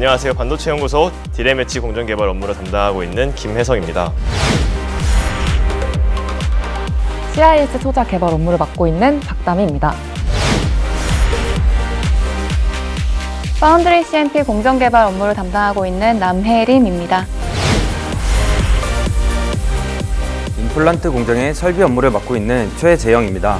안녕하세요. 반도체연구소 디램 엣지 공정개발 업무를 담당하고 있는 김혜성입니다. CIS 소자 개발 업무를 맡고 있는 박다미입니다. 파운드리 CMP 공정개발 업무를 담당하고 있는 남혜림입니다. 임플란트 공정의 설비 업무를 맡고 있는 최재영입니다.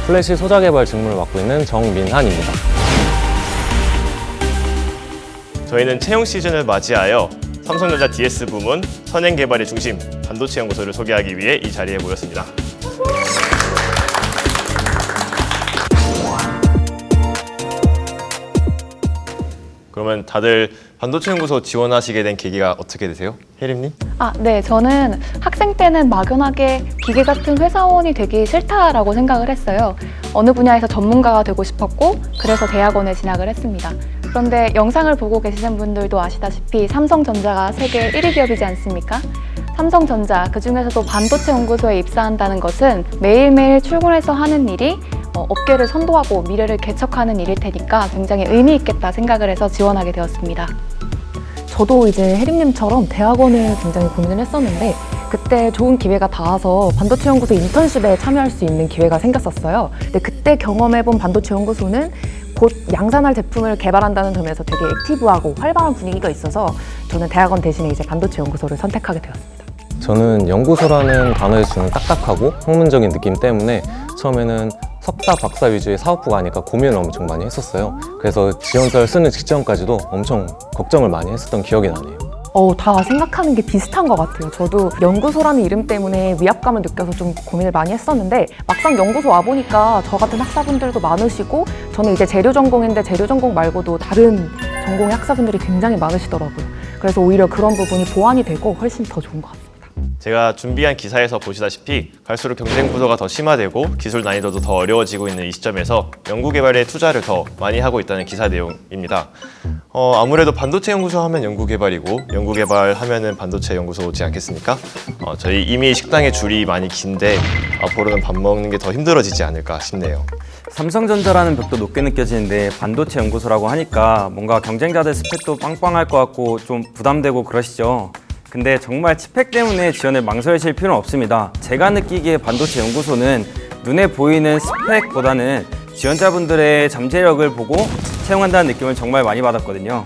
플래시 소자 개발 직무를 맡고 있는 정민한입니다. 저희는 채용 시즌을 맞이하여 삼성전자 DS 부문 선행 개발의 중심 반도체 연구소를 소개하기 위해 이 자리에 모였습니다. 그러면 다들 반도체 연구소 지원하시게 된 계기가 어떻게 되세요? 혜림님? 네, 저는 학생 때는 막연하게 기계 같은 회사원이 되기 싫다라고 생각을 했어요. 어느 분야에서 전문가가 되고 싶었고, 그래서 대학원에 진학을 했습니다. 그런데 영상을 보고 계시는 분들도 아시다시피 삼성전자가 세계 1위 기업이지 않습니까? 삼성전자, 그중에서도 반도체 연구소에 입사한다는 것은 매일매일 출근해서 하는 일이 업계를 선도하고 미래를 개척하는 일일 테니까 굉장히 의미 있겠다 생각을 해서 지원하게 되었습니다. 저도 이제 혜림님처럼 대학원을 굉장히 고민을 했었는데 그때 좋은 기회가 닿아서 반도체 연구소 인턴십에 참여할 수 있는 기회가 생겼었어요. 근데 그때 경험해본 반도체 연구소는 곧 양산할 제품을 개발한다는 점에서 되게 액티브하고 활발한 분위기가 있어서 저는 대학원 대신에 이제 반도체 연구소를 선택하게 되었습니다. 저는 연구소라는 단어에 주는 딱딱하고 학문적인 느낌 때문에 처음에는 석사, 박사 위주의 사업부가 아닐까 고민을 엄청 많이 했었어요. 그래서 지원서를 쓰는 직전까지도 엄청 걱정을 많이 했었던 기억이 나네요. 다 생각하는 게 비슷한 것 같아요. 저도 연구소라는 이름 때문에 위압감을 느껴서 좀 고민을 많이 했었는데 막상 연구소 와보니까 저 같은 학사분들도 많으시고 저는 이제 재료 전공인데 재료 전공 말고도 다른 전공의 학사분들이 굉장히 많으시더라고요. 그래서 오히려 그런 부분이 보완이 되고 훨씬 더 좋은 것 같습니다. 제가 준비한 기사에서 보시다시피 갈수록 경쟁 구도가 더 심화되고 기술 난이도도 더 어려워지고 있는 이 시점에서 연구개발에 투자를 더 많이 하고 있다는 기사 내용입니다. 아무래도 반도체 연구소 하면 연구개발이고 연구개발 하면은 반도체 연구소지 않겠습니까? 저희 이미 식당에 줄이 많이 긴데 앞으로는 밥 먹는 게 더 힘들어지지 않을까 싶네요. 삼성전자라는 벽도 높게 느껴지는데 반도체 연구소라고 하니까 뭔가 경쟁자들 스펙도 빵빵할 것 같고 좀 부담되고 그러시죠? 근데 정말 스펙 때문에 지원을 망설이실 필요는 없습니다. 제가 느끼기에 반도체 연구소는 눈에 보이는 스펙보다는 지원자분들의 잠재력을 보고 채용한다는 느낌을 정말 많이 받았거든요.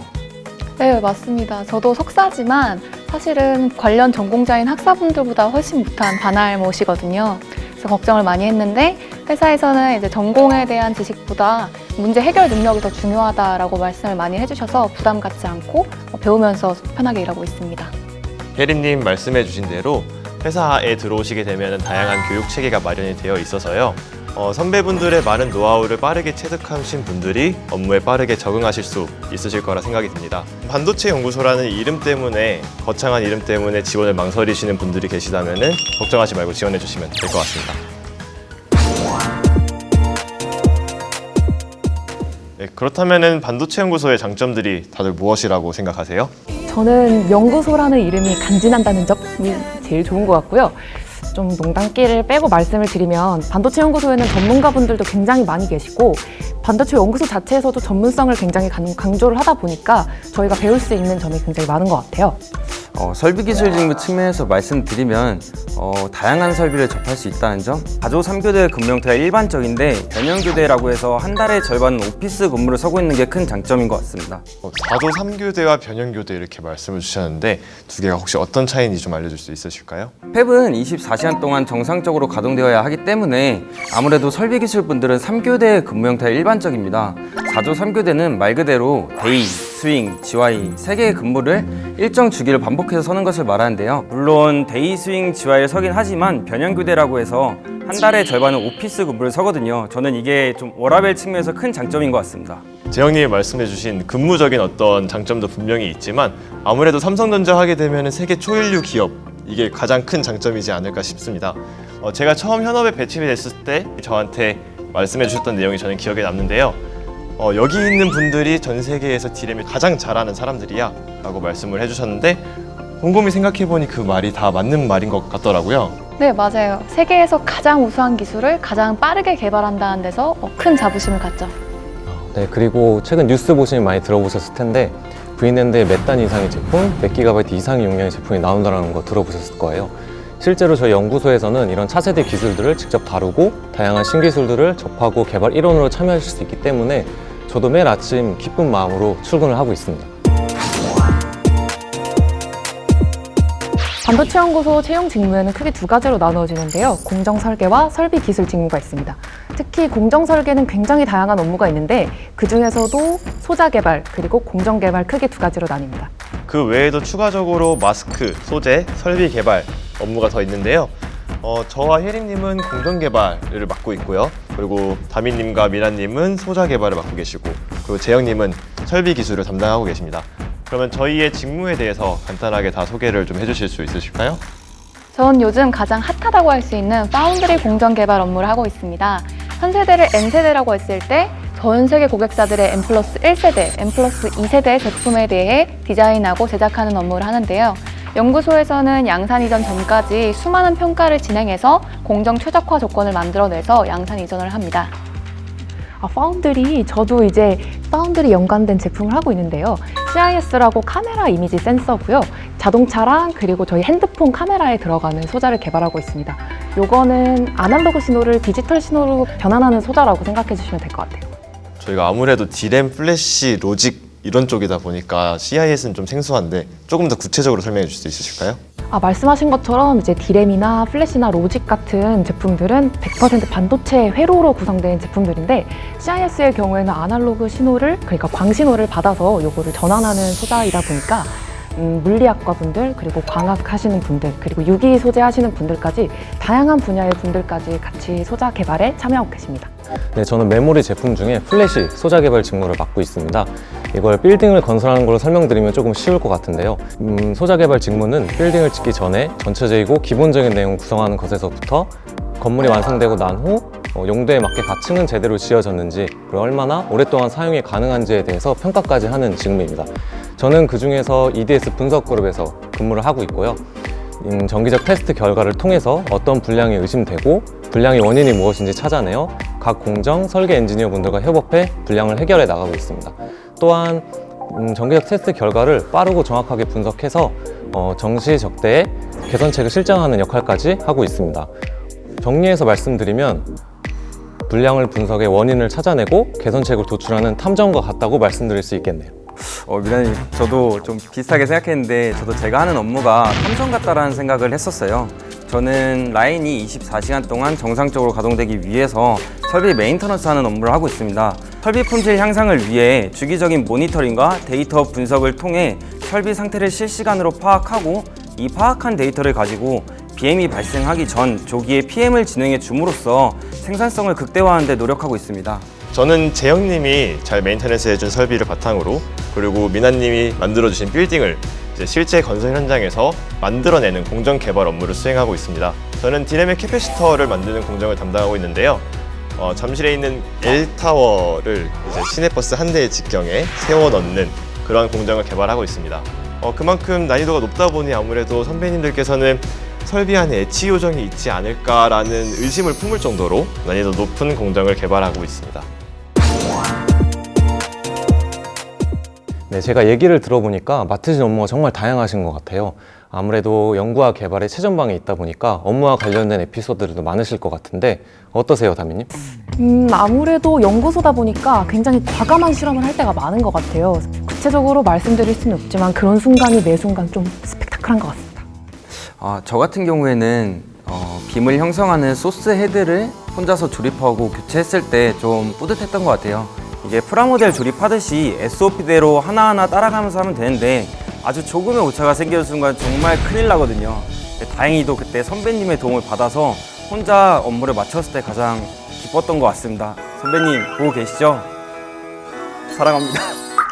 네, 맞습니다. 저도 석사지만 사실은 관련 전공자인 학사분들보다 훨씬 못한 반할못이거든요. 그래서 걱정을 많이 했는데 회사에서는 이제 전공에 대한 지식보다 문제 해결 능력이 더 중요하다라고 말씀을 많이 해주셔서 부담 갖지 않고 배우면서 편하게 일하고 있습니다. 혜림님 말씀해 주신 대로 회사에 들어오시게 되면 다양한 교육 체계가 마련이 되어 있어서요. 선배분들의 많은 노하우를 빠르게 체득하신 분들이 업무에 빠르게 적응하실 수 있으실 거라 생각이 듭니다. 반도체 연구소라는 이름 때문에, 거창한 이름 때문에 지원을 망설이시는 분들이 계시다면 걱정하지 말고 지원해 주시면 될 것 같습니다. 네, 그렇다면 반도체 연구소의 장점들이 다들 무엇이라고 생각하세요? 저는 연구소라는 이름이 간지난다는 점이 제일 좋은 것 같고요. 좀 농담끼를 빼고 말씀을 드리면 반도체 연구소에는 전문가분들도 굉장히 많이 계시고 반도체 연구소 자체에서도 전문성을 굉장히 강조를 하다 보니까 저희가 배울 수 있는 점이 굉장히 많은 것 같아요. 설비기술 직무 측면에서 말씀드리면 다양한 설비를 접할 수 있다는 점, 4조 3교대 근무 형태가 일반적인데 변형교대라고 해서 한 달의 절반은 오피스 근무를 서고 있는 게 큰 장점인 것 같습니다. 4조 3교대와 변형교대 이렇게 말씀을 주셨는데 두 개가 혹시 어떤 차이인지 좀 알려줄 수 있으실까요? 팹은 24시간 동안 정상적으로 가동되어야 하기 때문에 아무래도 설비기술분들은 3교대 근무 형태가 일반적입니다. 4조 3교대는 말 그대로 데이, 스윙, GY 3개의 근무를 일정 주기를 반복해서 서는 것을 말하는데요. 물론 데이, 스윙, GY를 서긴 하지만 변형교대라고 해서 한 달의 절반은 오피스 근무를 서거든요. 저는 이게 좀 워라밸 측면에서 큰 장점인 것 같습니다. 재영님이 말씀해주신 근무적인 어떤 장점도 분명히 있지만 아무래도 삼성전자 하게 되면 세계 초일류 기업, 이게 가장 큰 장점이지 않을까 싶습니다. 제가 처음 현업에 배치가 됐을 때 저한테 말씀해 주셨던 내용이 저는 기억에 남는데요. 여기 있는 분들이 전 세계에서 디램을 가장 잘하는 사람들이야 라고 말씀을 해주셨는데 곰곰이 생각해보니 그 말이 다 맞는 말인 것 같더라고요. 네, 맞아요. 세계에서 가장 우수한 기술을 가장 빠르게 개발한다는 데서 큰 자부심을 갖죠. 네, 그리고 최근 뉴스 보시면 많이 들어보셨을 텐데 V랜드의 몇 단 이상의 제품, 몇 기가바이트 이상의 용량의 제품이 나온다는 거 들어보셨을 거예요. 실제로 저희 연구소에서는 이런 차세대 기술들을 직접 다루고 다양한 신기술들을 접하고 개발 일원으로 참여하실 수 있기 때문에 저도 매일 아침 기쁜 마음으로 출근을 하고 있습니다. 반도체 연구소 채용 직무에는 크게 두 가지로 나누어지는데요. 공정 설계와 설비 기술 직무가 있습니다. 특히 공정 설계는 굉장히 다양한 업무가 있는데 그 중에서도 소자 개발 그리고 공정 개발 크게 두 가지로 나뉩니다. 그 외에도 추가적으로 마스크, 소재, 설비 개발 업무가 더 있는데요. 저와 혜림님은 공정 개발을 맡고 있고요. 그리고 다민님과 미란님은 소자 개발을 맡고 계시고, 그리고 재영님은 설비 기술을 담당하고 계십니다. 그러면 저희의 직무에 대해서 간단하게 다 소개를 좀 해주실 수 있으실까요? 전 요즘 가장 핫하다고 할 수 있는 파운드리 공정 개발 업무를 하고 있습니다. 현 세대를 N세대라고 했을 때 전 세계 고객사들의 N+1세대, N+2세대 제품에 대해 디자인하고 제작하는 업무를 하는데요. 연구소에서는 양산 이전 전까지 수많은 평가를 진행해서 공정 최적화 조건을 만들어내서 양산 이전을 합니다. 파운드리, 저도 이제 파운드리 연관된 제품을 하고 있는데요. CIS라고 카메라 이미지 센서고요. 자동차랑 그리고 저희 핸드폰 카메라에 들어가는 소자를 개발하고 있습니다. 요거는 아날로그 신호를 디지털 신호로 변환하는 소자라고 생각해 주시면 될 것 같아요. 저희가 아무래도 D램, 플래시, 로직 이런 쪽이다 보니까 CIS는 좀 생소한데 조금 더 구체적으로 설명해 줄 수 있으실까요? 말씀하신 것처럼 이제 D램이나 플래시나 로직 같은 제품들은 100% 반도체 회로로 구성된 제품들인데 CIS의 경우에는 아날로그 신호를 그러니까 광신호를 받아서 요거를 전환하는 소자이다 보니까 물리학과 분들 그리고 광학 하시는 분들 그리고 유기 소재 하시는 분들까지 다양한 분야의 분들까지 같이 소자 개발에 참여하고 계십니다. 네, 저는 메모리 제품 중에 플래시 소자 개발 직무를 맡고 있습니다. 이걸 빌딩을 건설하는 걸로 설명드리면 조금 쉬울 것 같은데요. 소자 개발 직무는 빌딩을 짓기 전에 전체적이고 기본적인 내용을 구성하는 것에서부터 건물이 완성되고 난 후 용도에 맞게 가층은 제대로 지어졌는지 그리고 얼마나 오랫동안 사용이 가능한지에 대해서 평가까지 하는 직무입니다. 저는 그 중에서 EDS 분석 그룹에서 근무를 하고 있고요. 정기적 테스트 결과를 통해서 어떤 불량이 의심되고 불량의 원인이 무엇인지 찾아내어 각 공정, 설계 엔지니어 분들과 협업해 불량을 해결해 나가고 있습니다. 또한 정기적 테스트 결과를 빠르고 정확하게 분석해서 정시적대에 개선책을 실정하는 역할까지 하고 있습니다. 정리해서 말씀드리면 불량을 분석해 원인을 찾아내고 개선책을 도출하는 탐정과 같다고 말씀드릴 수 있겠네요. 미란님, 저도 좀 비슷하게 생각했는데 저도 제가 하는 업무가 탐정 같다라는 생각을 했었어요. 저는 라인이 24시간 동안 정상적으로 가동되기 위해서 설비 메인터넌스 하는 업무를 하고 있습니다. 설비 품질 향상을 위해 주기적인 모니터링과 데이터 분석을 통해 설비 상태를 실시간으로 파악하고 이 파악한 데이터를 가지고 BM이 발생하기 전 조기에 PM을 진행해 줌으로써 생산성을 극대화하는 데 노력하고 있습니다. 저는 재영님이 잘 메인테넌스 해준 설비를 바탕으로 그리고 미나님이 만들어주신 빌딩을 이제 실제 건설 현장에서 만들어내는 공정 개발 업무를 수행하고 있습니다. 저는 D램의 캐패시터를 만드는 공정을 담당하고 있는데요. 잠실에 있는 L타워를 이제 시내버스 한 대의 직경에 세워 넣는 그런 공정을 개발하고 있습니다. 그만큼 난이도가 높다 보니 아무래도 선배님들께서는 설비 안에 애치 요정이 있지 않을까라는 의심을 품을 정도로 난이도 높은 공정을 개발하고 있습니다. 네, 제가 얘기를 들어보니까 맡으신 업무가 정말 다양하신 것 같아요. 아무래도 연구와 개발의 최전방에 있다 보니까 업무와 관련된 에피소드들도 많으실 것 같은데 어떠세요, 다미님? 아무래도 연구소다 보니까 굉장히 과감한 실험을 할 때가 많은 것 같아요. 구체적으로 말씀드릴 수는 없지만 그런 순간이 매 순간 좀 스펙타클한 것 같습니다. 저 같은 경우에는 빔을 형성하는 소스 헤드를 혼자서 조립하고 교체했을 때 좀 뿌듯했던 것 같아요. 이게 프라모델 조립하듯이 SOP대로 하나하나 따라가면서 하면 되는데 아주 조금의 오차가 생기는 순간 정말 큰일 나거든요. 다행히도 그때 선배님의 도움을 받아서 혼자 업무를 마쳤을 때 가장 기뻤던 것 같습니다. 선배님 보고 계시죠? 사랑합니다.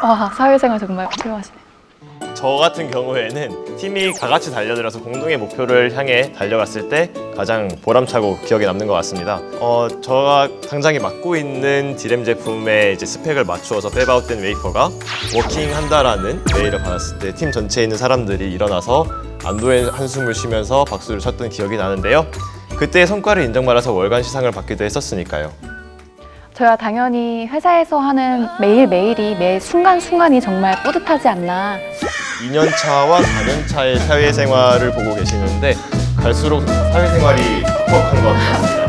와, 사회생활 정말 필요하시네. 저 같은 경우에는 팀이 다 같이 달려들어서 공동의 목표를 향해 달려갔을 때 가장 보람차고 기억에 남는 것 같습니다. 제가 당장에 맡고 있는 D램 제품의 이제 스펙을 맞추어서 팹아웃된 웨이퍼가 워킹한다라는 메일을 받았을 때 팀 전체에 있는 사람들이 일어나서 안도의 한숨을 쉬면서 박수를 쳤던 기억이 나는데요. 그때의 성과를 인정받아서 월간 시상을 받기도 했었으니까요. 저야 당연히 회사에서 하는 매일매일이 매 순간순간이 정말 뿌듯하지 않나. 2년차와 4년차의 사회생활을 보고 계시는데 갈수록 사회생활이 퍽퍽한 것 같습니다.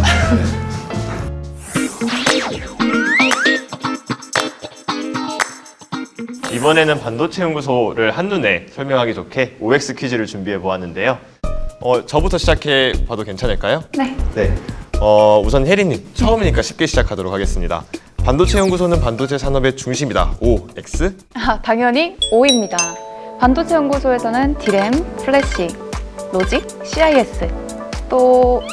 이번에는 반도체 연구소를 한눈에 설명하기 좋게 OX 퀴즈를 준비해 보았는데요. 저부터 시작해 봐도 괜찮을까요? 네. 네. 우선 혜리님 처음이니까 쉽게 시작하도록 하겠습니다. 반도체 연구소는 반도체 산업의 중심이다. OX? 당연히 O입니다. 반도체 연구소에서는 디램, 플래시, 로직, CIS, 또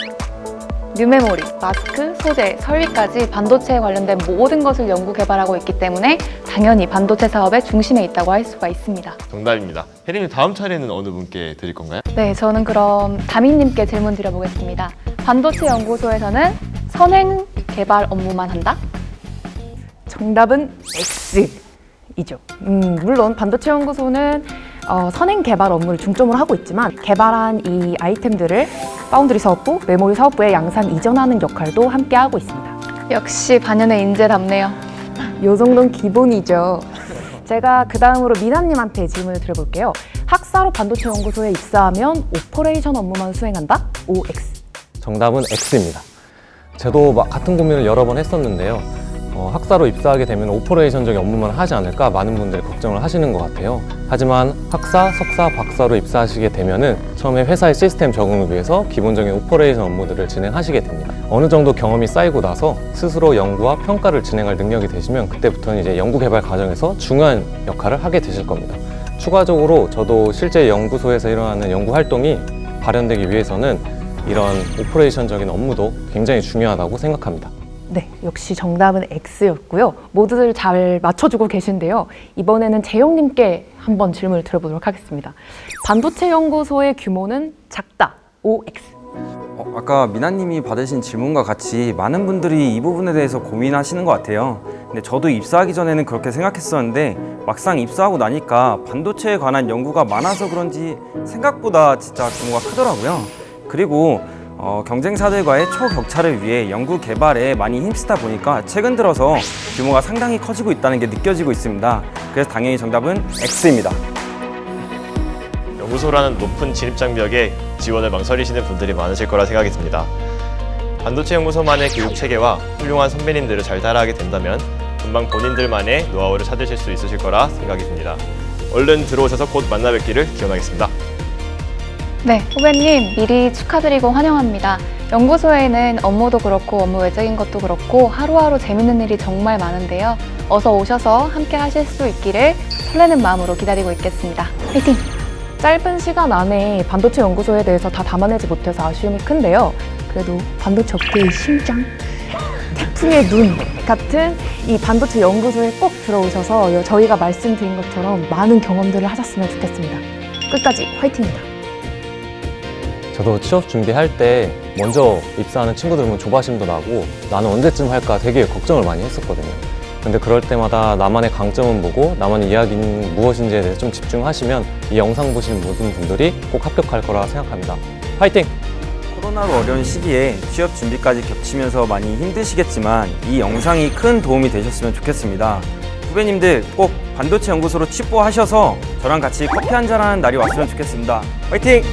뉴메모리, 마스크, 소재, 설비까지 반도체에 관련된 모든 것을 연구 개발하고 있기 때문에 당연히 반도체 사업의 중심에 있다고 할 수가 있습니다. 정답입니다. 혜리님 다음 차례는 어느 분께 드릴 건가요? 네, 저는 그럼 다민님께 질문 드려보겠습니다. 반도체 연구소에서는 선행 개발 업무만 한다? 정답은 X이죠. 물론 반도체 연구소는 선행 개발 업무를 중점으로 하고 있지만 개발한 이 아이템들을 파운드리 사업부, 메모리 사업부에 양산 이전하는 역할도 함께 하고 있습니다. 역시 반연의 인재답네요. 요 정도는 기본이죠. 제가 그 다음으로 미나님한테 질문을 드려볼게요. 학사로 반도체 연구소에 입사하면 오퍼레이션 업무만 수행한다? OX. 정답은 X입니다. 저도 같은 고민을 여러 번 했었는데요. 학사로 입사하게 되면 오퍼레이션적인 업무만 하지 않을까 많은 분들이 걱정을 하시는 것 같아요. 하지만 학사, 석사, 박사로 입사하시게 되면은 처음에 회사의 시스템 적응을 위해서 기본적인 오퍼레이션 업무들을 진행하시게 됩니다. 어느 정도 경험이 쌓이고 나서 스스로 연구와 평가를 진행할 능력이 되시면 그때부터는 이제 연구 개발 과정에서 중요한 역할을 하게 되실 겁니다. 추가적으로 저도 실제 연구소에서 일어나는 연구 활동이 발현되기 위해서는 이런 오퍼레이션적인 업무도 굉장히 중요하다고 생각합니다. 네, 역시 정답은 X였고요. 모두들 잘 맞춰주고 계신데요. 이번에는 재영님께 한번 질문을 드려보도록 하겠습니다. 반도체 연구소의 규모는 작다. OX. 아까 미나님이 받으신 질문과 같이 많은 분들이 이 부분에 대해서 고민하시는 것 같아요. 근데 저도 입사하기 전에는 그렇게 생각했었는데 막상 입사하고 나니까 반도체에 관한 연구가 많아서 그런지 생각보다 진짜 규모가 크더라고요. 그리고 경쟁사들과의 초격차를 위해 연구 개발에 많이 힘쓰다 보니까 최근 들어서 규모가 상당히 커지고 있다는 게 느껴지고 있습니다. 그래서 당연히 정답은 X입니다. 연구소라는 높은 진입장벽에 지원을 망설이시는 분들이 많으실 거라 생각이 듭니다. 반도체 연구소만의 교육 체계와 훌륭한 선배님들을 잘 따라하게 된다면 금방 본인들만의 노하우를 찾으실 수 있으실 거라 생각이 듭니다. 얼른 들어오셔서 곧 만나 뵙기를 기원하겠습니다. 네, 후배님 미리 축하드리고 환영합니다. 연구소에는 업무도 그렇고 업무 외적인 것도 그렇고 하루하루 재밌는 일이 정말 많은데요. 어서 오셔서 함께 하실 수 있기를 설레는 마음으로 기다리고 있겠습니다. 화이팅! 짧은 시간 안에 반도체 연구소에 대해서 다 담아내지 못해서 아쉬움이 큰데요. 그래도 반도체 업계의 심장, 태풍의 눈 같은 이 반도체 연구소에 꼭 들어오셔서 저희가 말씀드린 것처럼 많은 경험들을 하셨으면 좋겠습니다. 끝까지 화이팅입니다. 저도 취업 준비할 때 먼저 입사하는 친구들 보면 조바심도 나고 나는 언제쯤 할까 되게 걱정을 많이 했었거든요. 근데 그럴 때마다 나만의 강점은 뭐고 나만의 이야기는 무엇인지에 대해서 좀 집중하시면 이 영상 보시는 모든 분들이 꼭 합격할 거라 생각합니다. 화이팅! 코로나로 어려운 시기에 취업 준비까지 겹치면서 많이 힘드시겠지만 이 영상이 큰 도움이 되셨으면 좋겠습니다. 후배님들 꼭 반도체 연구소로 취뽀하셔서 저랑 같이 커피 한잔하는 날이 왔으면 좋겠습니다. 화이팅!